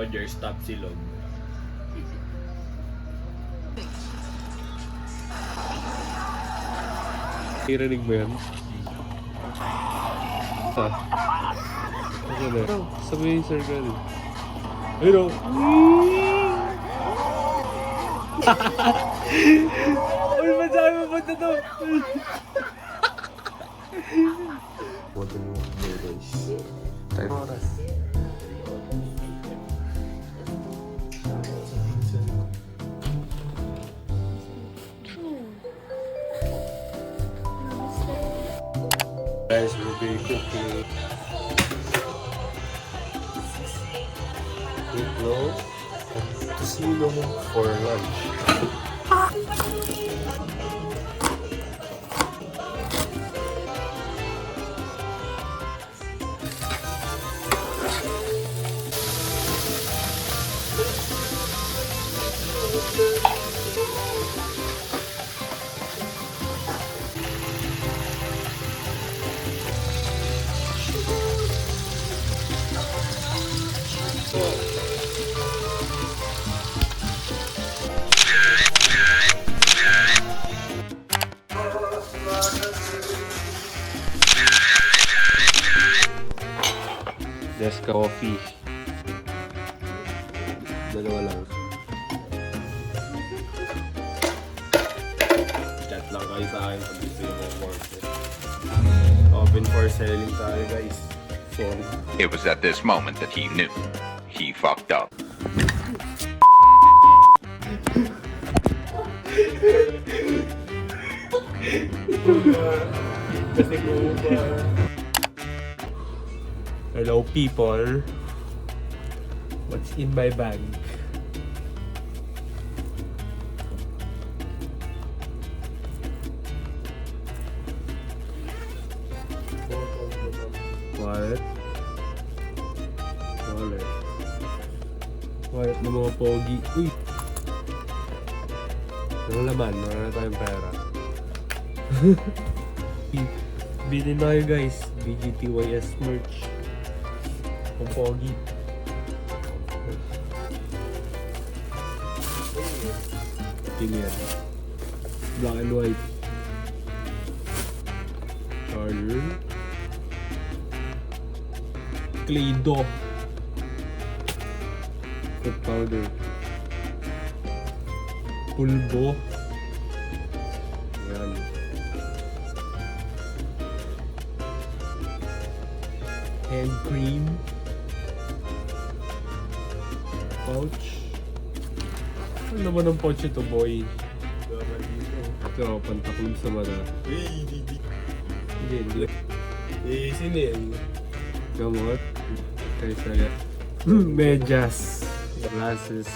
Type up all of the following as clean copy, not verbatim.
Roger, stop silog. Narinig mo yan? Ano na? Sabi yung circle. Ayun o! Uy, masabi mo ba ito? What do you do, guys? Time oras. Guys, we'll be cooking meatloaf and tocino for lunch. Desk coffee. Dalawa lang. Chat lang kayo sa akin pag gusto yung order. Open for selling tayo, guys. Sorry. It was at this moment that he knew. He fucked up. Kasi kung hello people, what's in my bag? Wallet. Wallet ng mga pogi. Uy! Ano laman? Wala na tayong pera. Bili na kayo guys. BGTYS merch. Ang pogi. Tingin yan. Black and white. Charger. Clay-Doh. Food powder. Pulbo. Yan. Hand cream. Pouch. Ano naman ang pouch ito, boy? Ito, pantaklob sa mata. Hindi. Sino yan? Gamot. Okay, saya. Medyas. Glasses.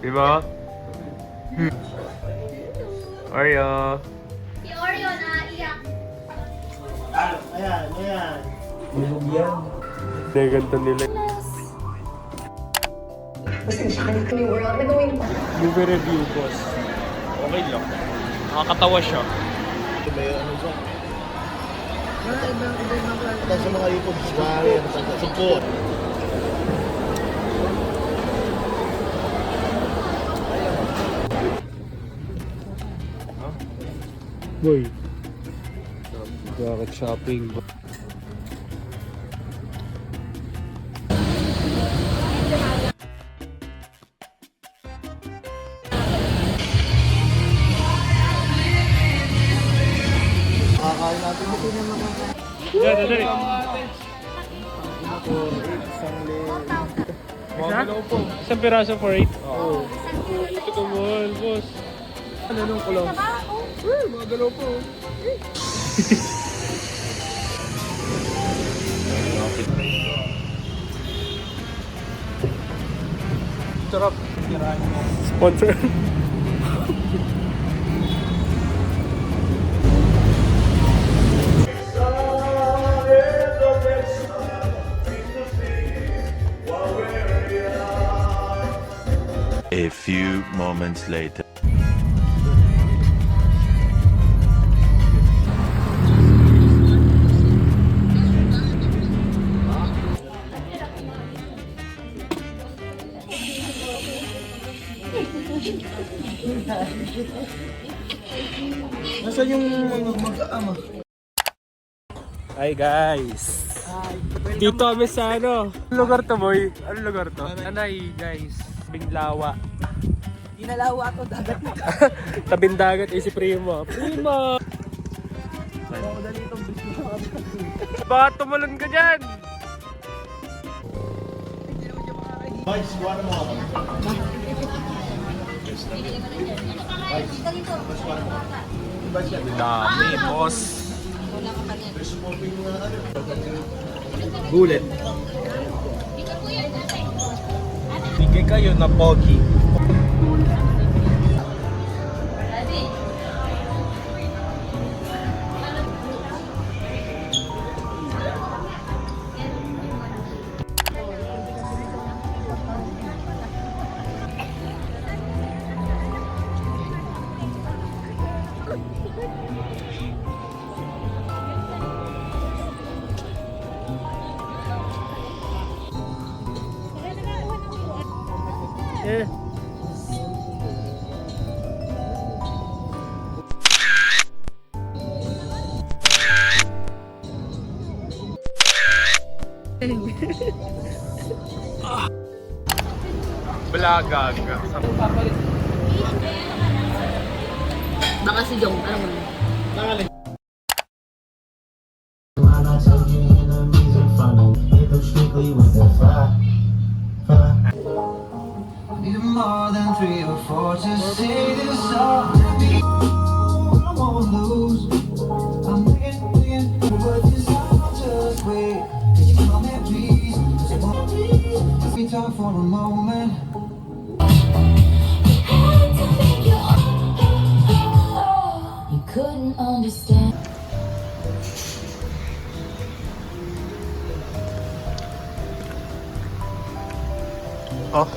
Diba? Oreo. Si Oreo na iyak. Ayan. Bulog yan. Ganito nila. Basta siya kanito yung world na gawin pa. Movie review, boss. Okay lang. Nakakatawa siya. May ano dyan. Ito sa mga YouTube square, support. Boy. Bakit shopping? Kakain natin ito na mga Dali. Isang piraso for 8. Oo. Ito ka mahal, boss. Ano nung kulong? Mga galaw po. Sarap. Sponsor. A few moments later. Nasaan yung mag-ama? Hi guys! Dito kami sa ano? Anong lugar to boy? Anong lugar to? Anay guys, Binglawa. Inalawa to dagat. Tabing dagat si Primo. Primo! Baka tumalon ka dyan! Guys, kuha na mo ako. Dami, boss. Bullet. Bigay kayo na pogi. Eh. Balagag. Baka si Jong, ano mo? Need more than 3 or 4 to say this all to me. I won't lose. I'm begging, but this time I'll just wait. Could you come here, please? 'Cause I won't leave. We talk for a moment. You couldn't understand. Oh.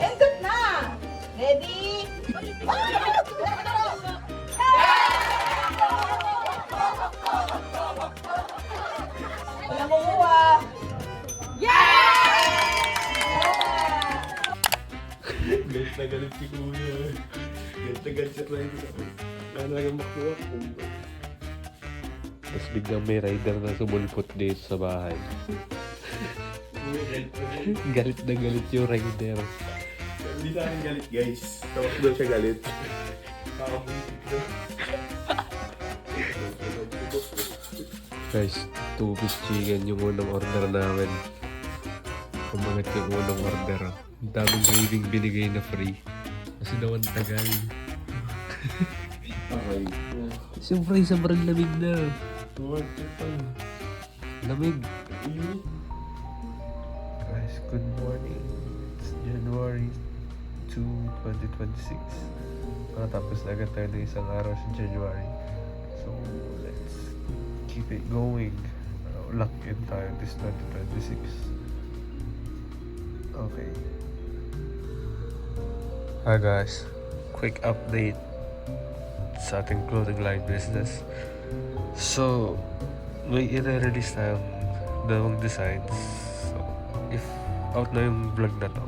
Endot na! Ready? Wala mo kuha. Galit na galit si Kuya. Galit na galit si Kuya. Ano yung makuha? Tapos biglang may rider na sumulpot dito sa bahay. Galit na galit yung rider. Hindi sa akin galit guys. Tawag daw siya galit. Guys, 2-piece chicken yung unang order namin. Kumangat yung unang order. Ang daming graving binigay na free. Kasi daw ang tagal. Okay. Siyempre, sobrang lamig na. Lamig. Guys, good morning. It's January 2, 2026. Nakatapos na agad tayo ng isang araw sa January. So, let's keep it going. Lock in tayo this 2026. Okay. Hi guys. Quick update sa ating clothing line business. So, may i-release tayong dalawang designs. So, if out na yung vlog na to,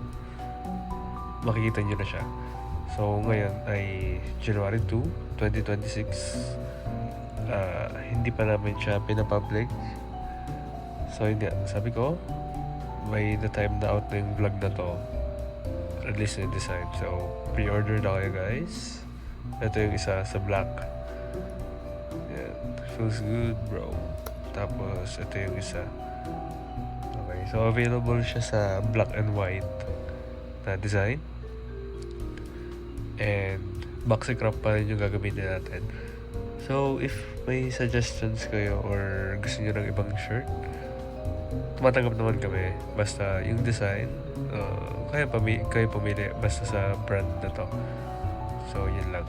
makikita nyo na siya. So, ngayon ay January 2, 2026. Hindi pa namin siya pinapublic. So yun nga, sabi ko, may na-time na out na yung vlog na to. Release na yung design. So, pre-order na kayo guys. Ito yung isa sa black. Yan. Feels good, bro. Tapos, ito yung isa. Okay, so available siya sa black and white na design. And, boxy crop pa rin yung gagamitin natin. So, if may suggestions kayo or gusto nyo ng ibang shirt, tumatanggap naman kami. Basta yung design, kayo pumili basta sa brand na to. So, yun lang.